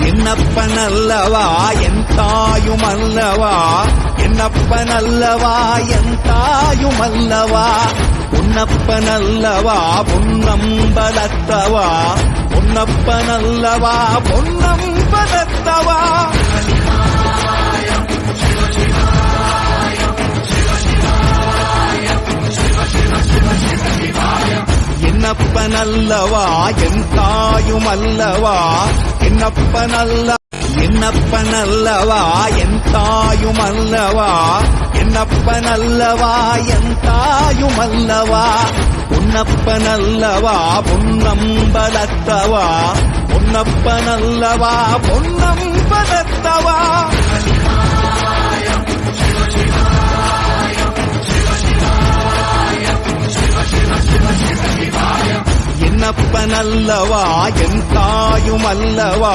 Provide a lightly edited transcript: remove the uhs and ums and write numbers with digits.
என்னப்பனல்லவா என் தாயுமல்லவா, என்னப்பனல்லவா என் தாயுமல்லவா, பொன்னப்பனல்லவா பொன்னம்பலத்தவா, பொன்னப்பனல்லவா பொன்னம்பலத்தவா. என்னப்பனல்லவா என் தாயுமல்லவா, என்னப்பனல்லவா என் தாயுமல்லவா, என்னப்பனல்லவா என் தாயுமல்லவா, பொன்னப்பனல்லவா பொன்னம்பலத்தவா, பொன்னப்பனல்லவா பொன்னம்பலத்தவா. என்னப்பனல்லவா என் தாயுமல்லவா,